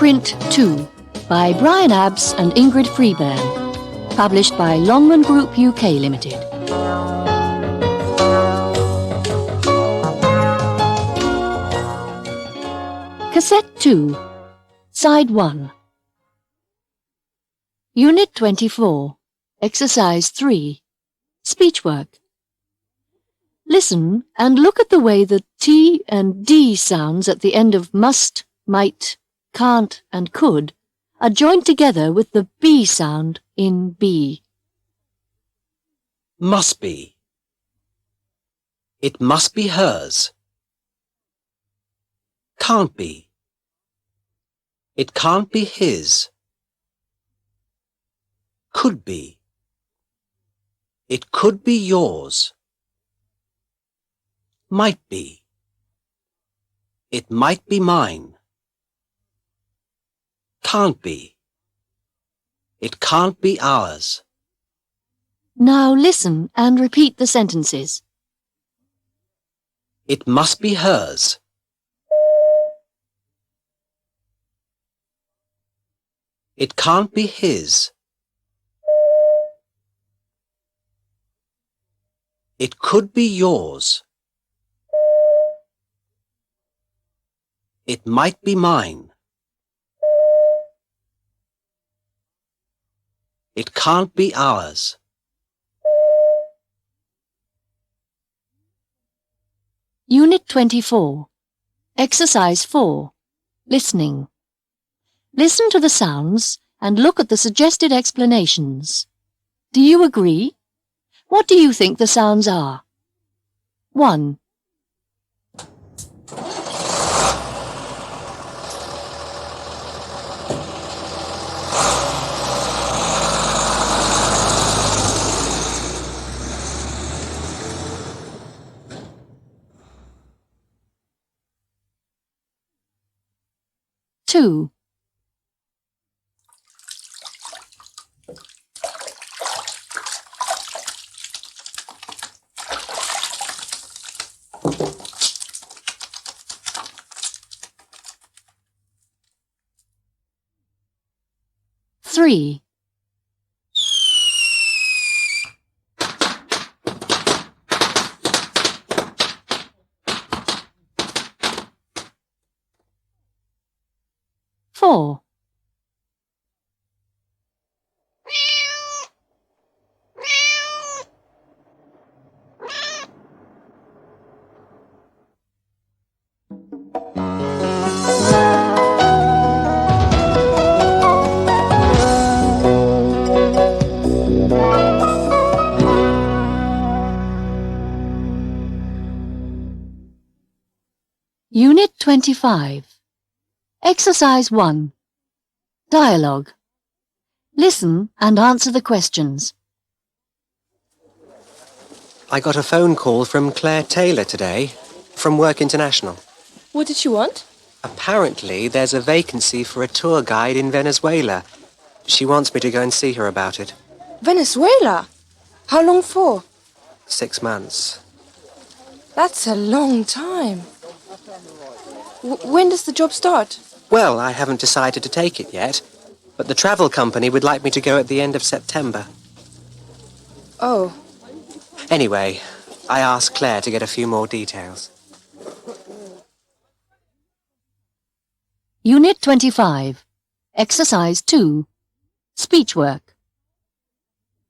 Print 2 by Brian Abbs and Ingrid Freebairn. Published by Longman Group UK Limited. Cassette 2, Side 1. Unit 24, Exercise 3, Speech Work. Listen and look at the way the T and D sounds at the end of must, might, can't and could are joined together with the B sound in B. Must be. It must be hers. Can't be. It can't be his. Could be. It could be yours. Might be. It might be mine. Can't be. It can't be ours. Now listen and repeat the sentences. It must be hers. It can't be his. It could be yours. It might be mine. It can't be ours. Unit 24, Exercise 4, Listening. Listen to the sounds and look at the suggested explanations. Do you agree? What do you think the sounds are? 1. 2. 3. 4. 25. Exercise 1. Dialogue. Listen and answer the questions. I got a phone call from Claire Taylor today, from Work International. What did she want? Apparently, there's a vacancy for a tour guide in Venezuela. She wants me to go and see her about it. Venezuela? How long for? 6 months. That's a long time. When does the job start? Well, I haven't decided to take it yet, but the travel company would like me to go at the end of September. Oh. Anyway, I asked Claire to get a few more details. Unit 25, Exercise 2, Speech Work.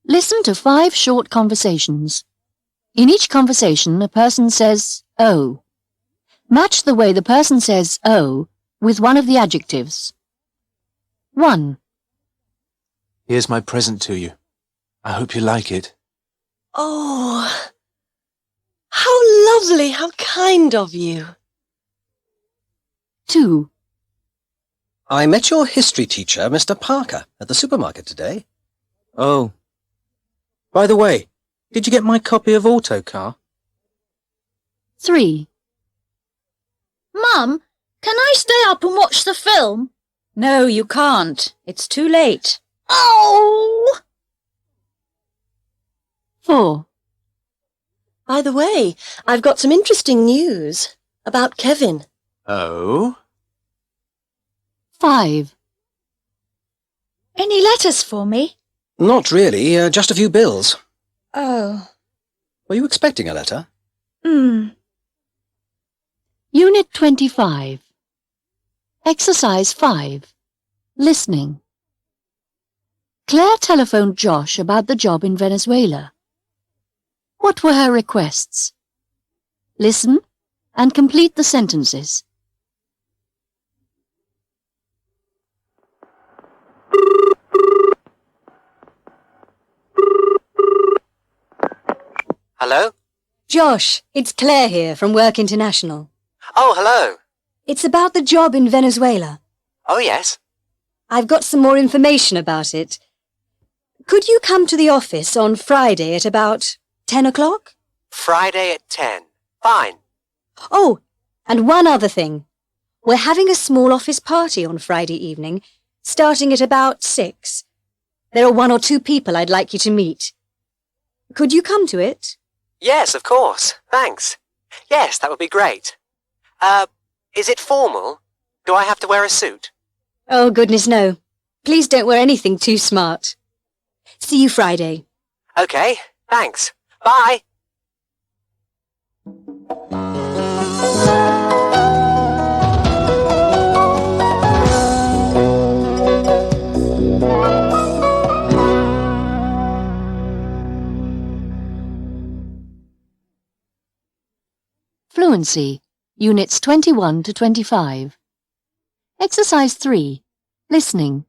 Listen to 5 short conversations. In each conversation, a person says, "oh." Match the way the person says, "oh," with one of the adjectives. 1. Here's my present to you. I hope you like it. Oh, how lovely, how kind of you. 2. I met your history teacher, Mr. Parker, at the supermarket today. Oh. By the way, did you get my copy of Autocar? 3. Mum, can I stay up and watch the film? No, you can't. It's too late. Oh! 4. By the way, I've got some interesting news about Kevin. Oh? 5. Any letters for me? Not really, just a few bills. Oh. Were you expecting a letter? Unit 25. Exercise 5. Listening. Claire telephoned Josh about the job in Venezuela. What were her requests? Listen and complete the sentences. Hello? Josh, it's Claire here from Work International. Oh, hello. It's about the job in Venezuela. Oh, yes. I've got some more information about it. Could you come to the office on Friday at about 10 o'clock? Friday at 10. Fine. Oh, and one other thing. We're having a small office party on Friday evening, starting at about 6. There are 1 or 2 people I'd like you to meet. Could you come to it? Yes, of course. Thanks. Yes, that would be great. Is it formal? Do I have to wear a suit? Oh, goodness, no. Please don't wear anything too smart. See you Friday. Okay, thanks. Bye. Fluency, Units 21 to 25. Exercise 3. Listening.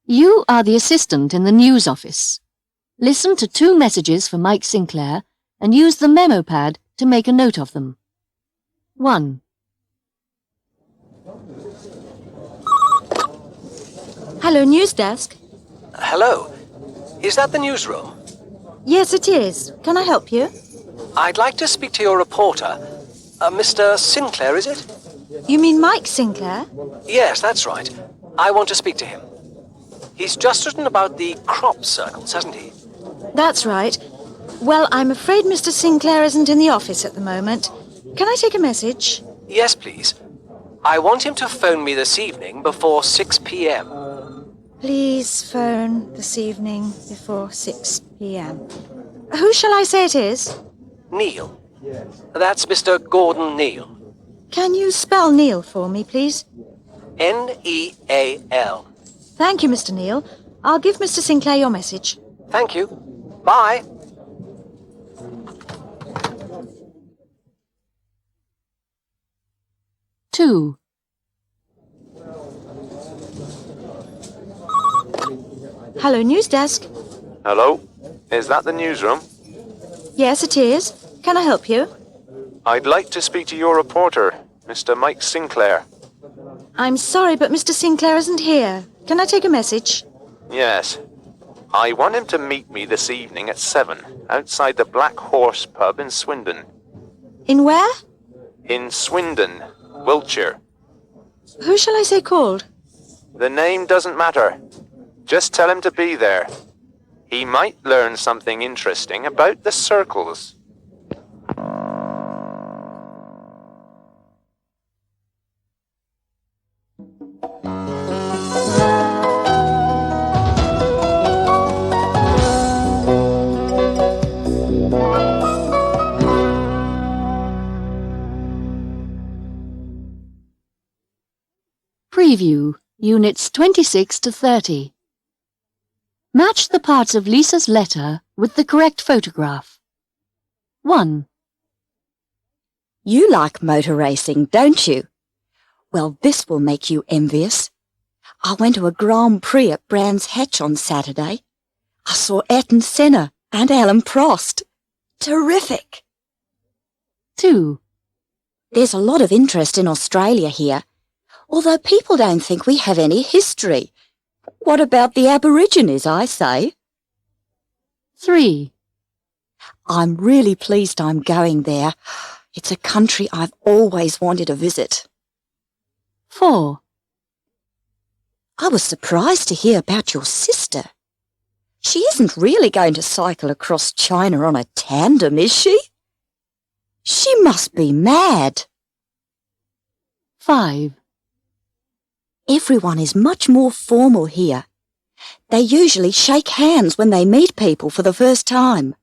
You are the assistant in the news office. Listen to 2 messages for Mike Sinclair and use the memo pad to make a note of them. 1. Hello, news desk. Hello. Is that the newsroom? Yes, it is. Can I help you? I'd like to speak to your reporter. Mr. Sinclair, is it? You mean Mike Sinclair? Yes, that's right. I want to speak to him. He's just written about the crop circles, hasn't he? That's right. Well, I'm afraid Mr. Sinclair isn't in the office at the moment. Can I take a message? Yes, please. I want him to phone me this evening before 6 p.m. Please phone this evening before 6 p.m. Who shall I say it is? Neil. That's Mr. Gordon Neil. Can you spell Neil for me, please? Neal. Thank you, Mr. Neil. I'll give Mr. Sinclair your message. Thank you. Bye. Two. Hello, news desk. Hello? Is that the newsroom? Yes, it is. Can I help you? I'd like to speak to your reporter, Mr. Mike Sinclair. I'm sorry, but Mr. Sinclair isn't here. Can I take a message? Yes. I want him to meet me this evening at 7, outside the Black Horse pub in Swindon. In where? In Swindon, Wiltshire. Who shall I say called? The name doesn't matter. Just tell him to be there. He might learn something interesting about the circles. Preview, Units 26 to 30. Match the parts of Lisa's letter with the correct photograph. 1. You like motor racing, don't you? Well, this will make you envious. I went to a Grand Prix at Brands Hatch on Saturday. I saw Ayrton Senna and Alan Prost. Terrific! 2. There's a lot of interest in Australia here, although people don't think we have any history. What about the Aborigines, I say? 3. I'm really pleased I'm going there. It's a country I've always wanted to visit. 4. I was surprised to hear about your sister. She isn't really going to cycle across China on a tandem, is she? She must be mad. 5. Everyone is much more formal here. They usually shake hands when they meet people for the first time.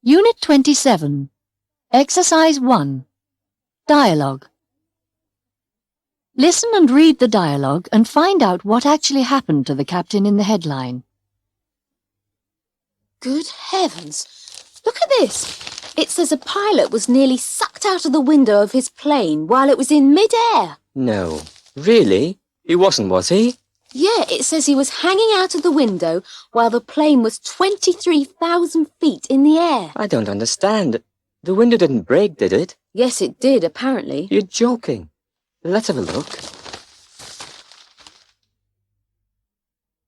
Unit 27. Exercise 1. Dialogue. Listen and read the dialogue and find out what actually happened to the captain in the headline. Good heavens! Look at this! It says a pilot was nearly sucked out of the window of his plane while it was in mid-air. No. Really? He wasn't, was he? Yeah, it says he was hanging out of the window while the plane was 23,000 feet in the air. I don't understand. The window didn't break, did it? Yes, it did, apparently. You're joking. Let's have a look.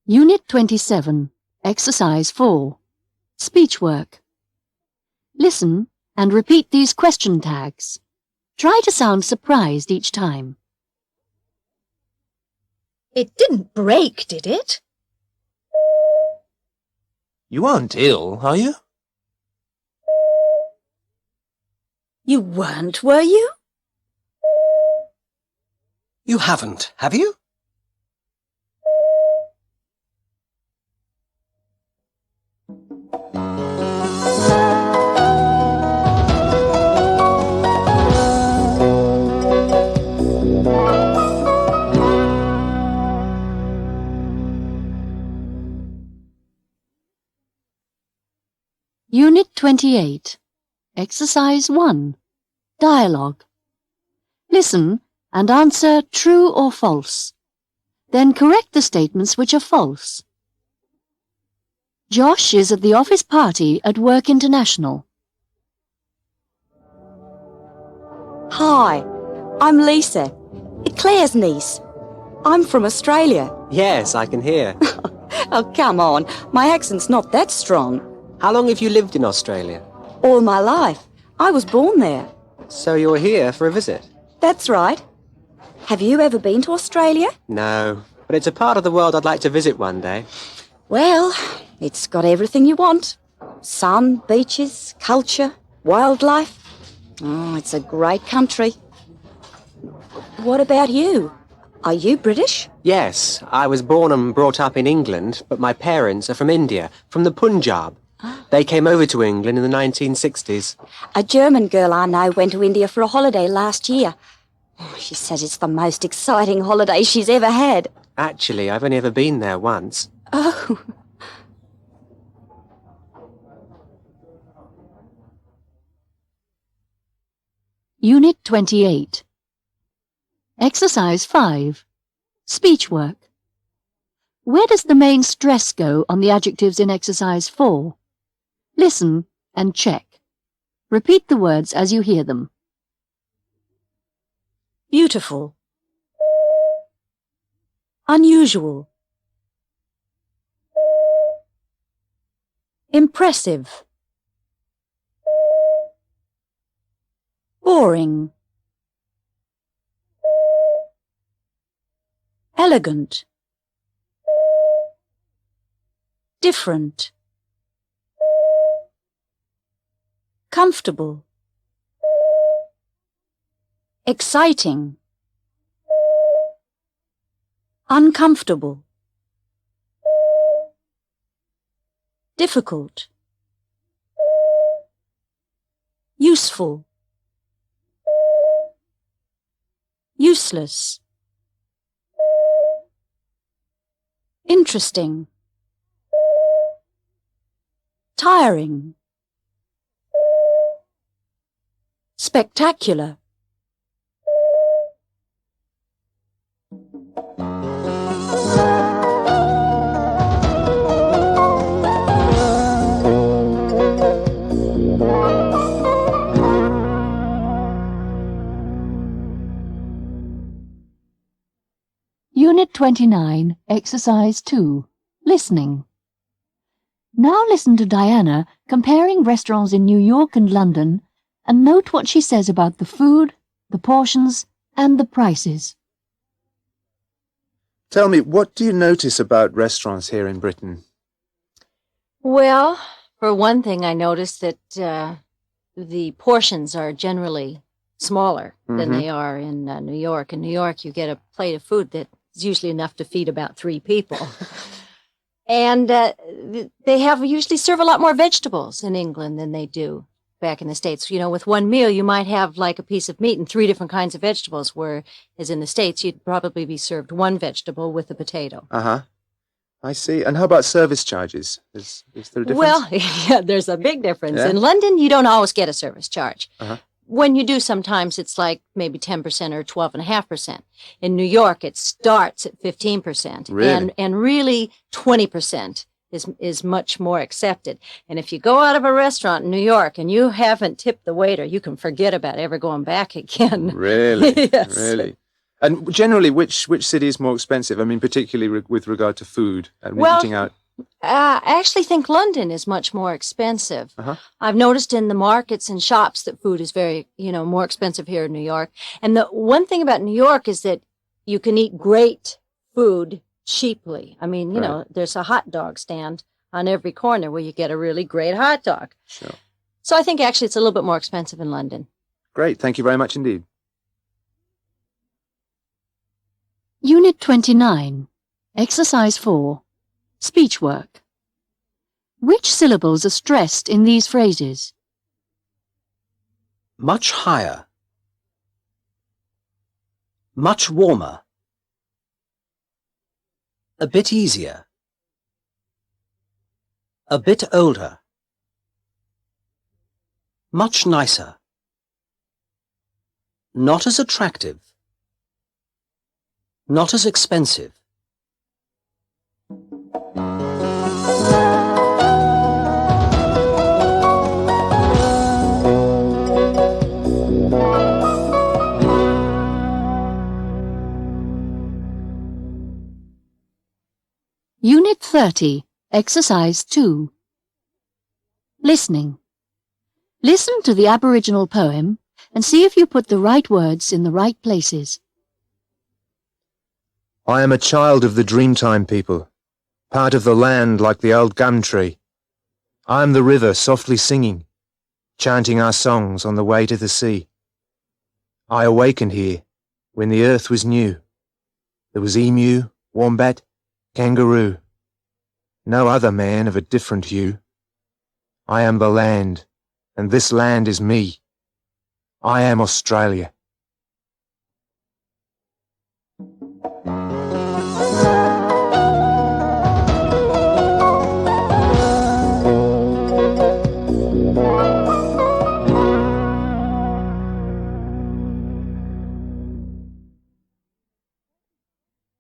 Unit 27. Exercise 4. Speech work. Listen and repeat these question tags. Try to sound surprised each time. It didn't break, did it? You aren't ill, are you? You weren't, were you? You haven't, have you? Unit 28. Exercise 1. Dialogue. Listen and answer true or false. Then correct the statements which are false. Josh is at the office party at Work International. Hi, I'm Lisa, Claire's niece. I'm from Australia. Yes, I can hear. Oh, come on, my accent's not that strong. How long have you lived in Australia? All my life. I was born there. So you're here for a visit? That's right. Have you ever been to Australia? No, but it's a part of the world I'd like to visit one day. Well, it's got everything you want. Sun, beaches, culture, wildlife. Oh, it's a great country. What about you? Are you British? Yes, I was born and brought up in England, but my parents are from India, from the Punjab. They came over to England in the 1960s. A German girl I know went to India for a holiday last year. Oh, she says it's the most exciting holiday she's ever had. Actually, I've only ever been there once. Oh. Unit 28. Exercise 5. Speech work. Where does the main stress go on the adjectives in exercise 4? Listen and check. Repeat the words as you hear them. Beautiful. Unusual. Impressive. Boring. Elegant. Different. Comfortable. Exciting. Uncomfortable. Difficult. Useful. Useless. Interesting. Tiring. Spectacular. Unit 29, Exercise 2. Listening. Now listen to Diana comparing restaurants in New York and London and note what she says about the food, the portions, and the prices. Tell me, what do you notice about restaurants here in Britain? Well, for one thing, I noticed that the portions are generally smaller than they are in New York. In New York, you get a plate of food that's usually enough to feed about 3 people. And they usually serve a lot more vegetables in England than they do back in the States. You know, with one meal, you might have like a piece of meat and 3 different kinds of vegetables, whereas in the States, you'd probably be served one vegetable with a potato. I see. And how about service charges? Is there a difference? Well, yeah, there's a big difference. Yeah? In London, you don't always get a service charge. When you do, sometimes it's like maybe 10% or 12.5%. In New York, it starts at 15%. Really? And really 20% is much more accepted. And if you go out of a restaurant in New York and you haven't tipped the waiter, you can forget about ever going back again. Really? Yes. Really? And generally, which city is more expensive? I mean, particularly with regard to food and eating out. I actually think London is much more expensive. I've noticed in the markets and shops that food is very, more expensive here in New York. And the one thing about New York is that you can eat great food cheaply. I mean, there's a hot dog stand on every corner where you get a really great hot dog. Sure. So I think actually it's a little bit more expensive in London. Great. Thank you very much indeed. Unit 29, Exercise 4, Speech work. Which syllables are stressed in these phrases? Much higher. Much warmer. A bit easier. A bit older. Much nicer. Not as attractive. Not as expensive. Unit 30, Exercise 2. Listening. Listen to the Aboriginal poem and see if you put the right words in the right places. I am a child of the Dreamtime people, part of the land like the old gum tree. I am the river softly singing, chanting our songs on the way to the sea. I awakened here when the earth was new. There was emu, wombat, kangaroo. No other man of a different hue. I am the land, and this land is me. I am Australia.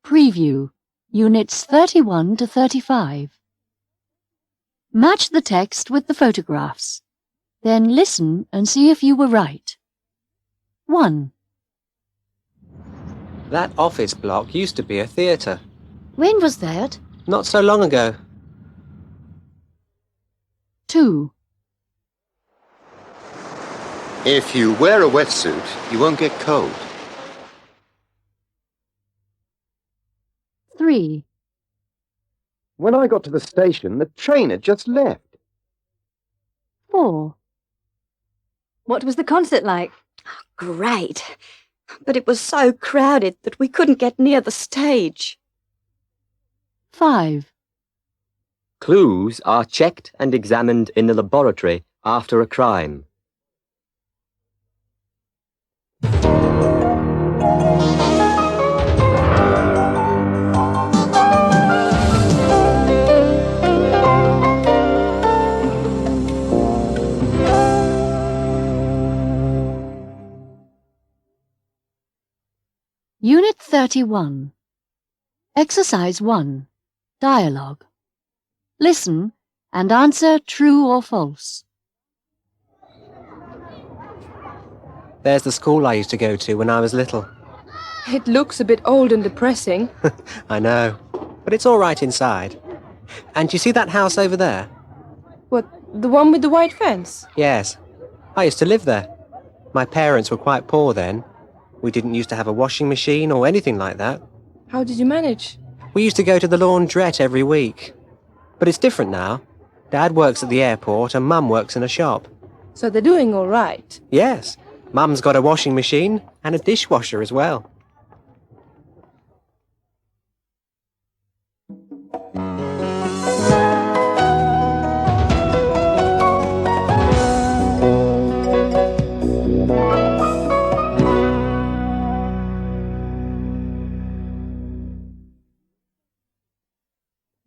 Preview, Units 31 to 35. Match the text with the photographs. Then listen and see if you were right. 1. That office block used to be a theatre. When was that? Not so long ago. 2. If you wear a wetsuit, you won't get cold. 3. When I got to the station, the train had just left. 4. What was the concert like? Great. But it was so crowded that we couldn't get near the stage. 5. Clues are checked and examined in the laboratory after a crime. Unit 31. Exercise 1. Dialogue. Listen and answer true or false. There's the school I used to go to when I was little. It looks a bit old and depressing. I know, but it's all right inside. And you see that house over there? What, the one with the white fence? Yes. I used to live there. My parents were quite poor then. We didn't used to have a washing machine or anything like that. How did you manage? We used to go to the laundrette every week. But it's different now. Dad works at the airport and Mum works in a shop. So they're doing all right. Yes, Mum's got a washing machine and a dishwasher as well.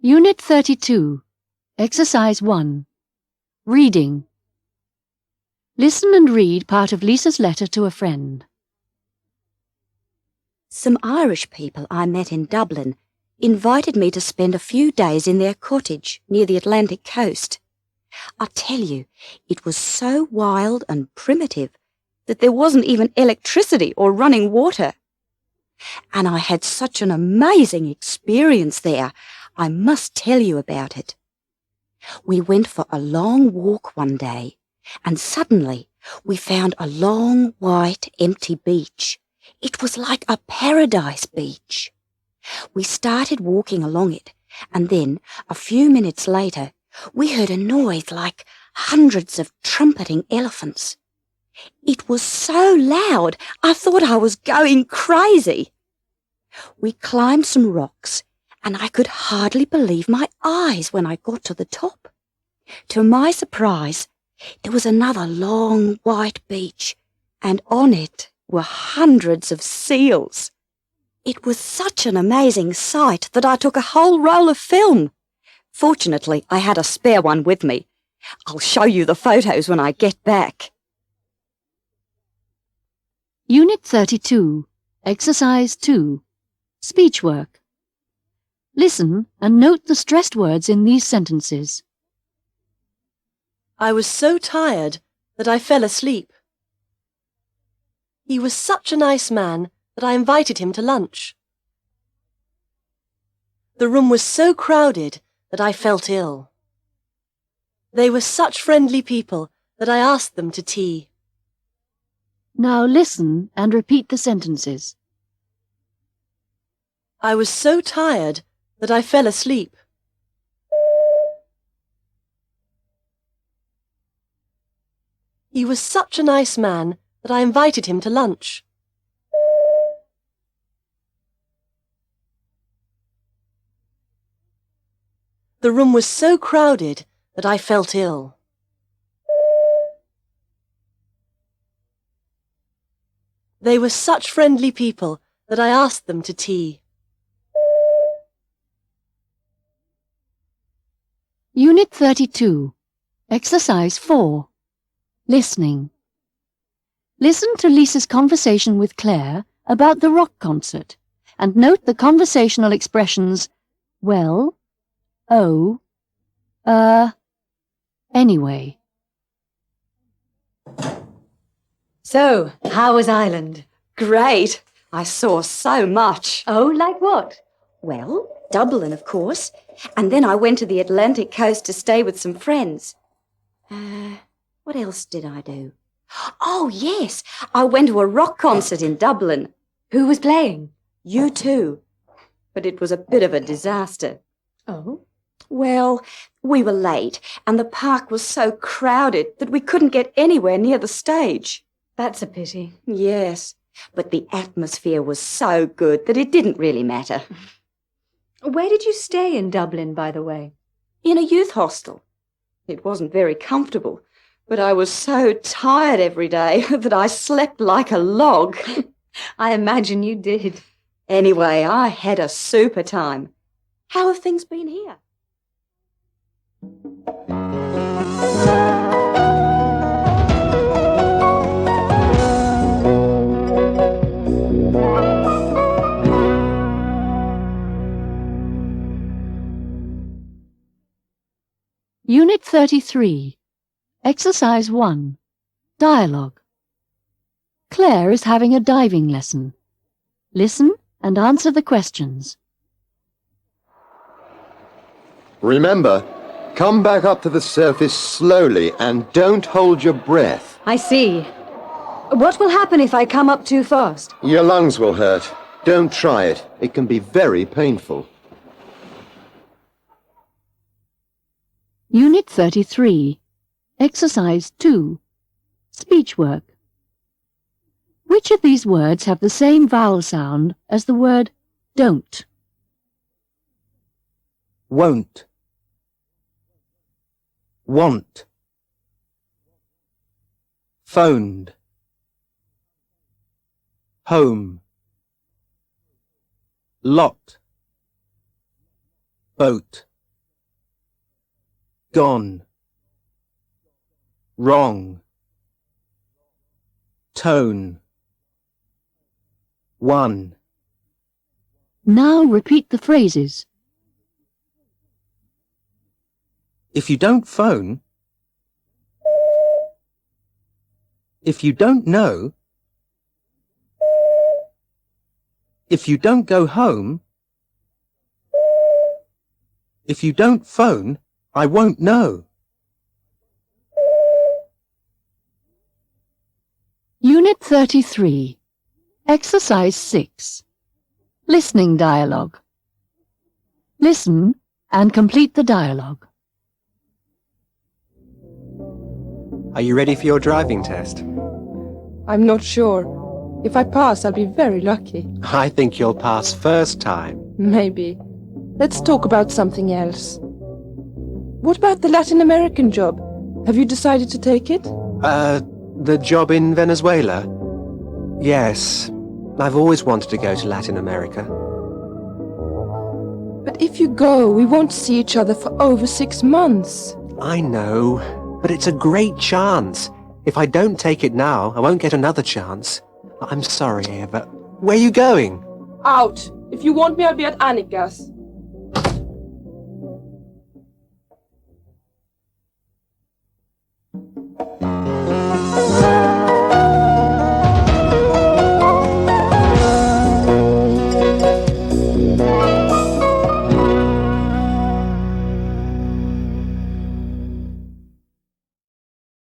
Unit 32, Exercise 1. Reading. Listen and read part of Lisa's letter to a friend. Some Irish people I met in Dublin invited me to spend a few days in their cottage near the Atlantic coast. I tell you, it was so wild and primitive that there wasn't even electricity or running water. And I had such an amazing experience there. I must tell you about it. We went for a long walk one day, and suddenly we found a long, white, empty beach. It was like a paradise beach. We started walking along it, and then, a few minutes later, we heard a noise like hundreds of trumpeting elephants. It was so loud, I thought I was going crazy. We climbed some rocks, and I could hardly believe my eyes when I got to the top. To my surprise, there was another long white beach, and on it were hundreds of seals. It was such an amazing sight that I took a whole roll of film. Fortunately, I had a spare one with me. I'll show you the photos when I get back. Unit 32, Exercise 2. Speech work. Listen and note the stressed words in these sentences. I was so tired that I fell asleep. He was such a nice man that I invited him to lunch. The room was so crowded that I felt ill. They were such friendly people that I asked them to tea. Now listen and repeat the sentences. I was so tired that I fell asleep. He was such a nice man that I invited him to lunch. The room was so crowded that I felt ill. They were such friendly people that I asked them to tea. Unit 32, Exercise 4. Listening. Listen to Lisa's conversation with Claire about the rock concert and note the conversational expressions, well, oh, anyway. So, how was Ireland? Great. I saw so much. Oh, like what? Well, Dublin, of course. And then I went to the Atlantic coast to stay with some friends. What else did I do? Oh, yes. I went to a rock concert in Dublin. Who was playing? U2. But it was a bit of a disaster. Oh? Well, we were late, and the park was so crowded that we couldn't get anywhere near the stage. That's a pity. Yes, but the atmosphere was so good that it didn't really matter. Where did you stay in Dublin, by the way? In a youth hostel. It wasn't very comfortable, but I was so tired every day that I slept like a log. I imagine you did. Anyway, I had a super time. How have things been here? Unit 33, Exercise 1. Dialogue. Claire is having a diving lesson. Listen and answer the questions. Remember, come back up to the surface slowly and don't hold your breath. I see. What will happen if I come up too fast? Your lungs will hurt. Don't try it. It can be very painful. Unit 33. Exercise 2. Speech work. Which of these words have the same vowel sound as the word don't? Won't. Want. Phoned. Home. Lot. Boat. Gone. Wrong. Tone. One. Now repeat the phrases. If you don't phone, if you don't know, if you don't go home, if you don't phone, I won't know. Unit 33. Exercise 6. Listening dialogue. Listen and complete the dialogue. Are you ready for your driving test? I'm not sure. If I pass, I'll be very lucky. I think you'll pass first time. Maybe. Let's talk about something else. What about the Latin American job? Have you decided to take it? The job in Venezuela? Yes. I've always wanted to go to Latin America. But if you go, we won't see each other for over 6 months. I know, but it's a great chance. If I don't take it now, I won't get another chance. I'm sorry, Eva. Where are you going? Out! If you want me, I'll be at Annika's.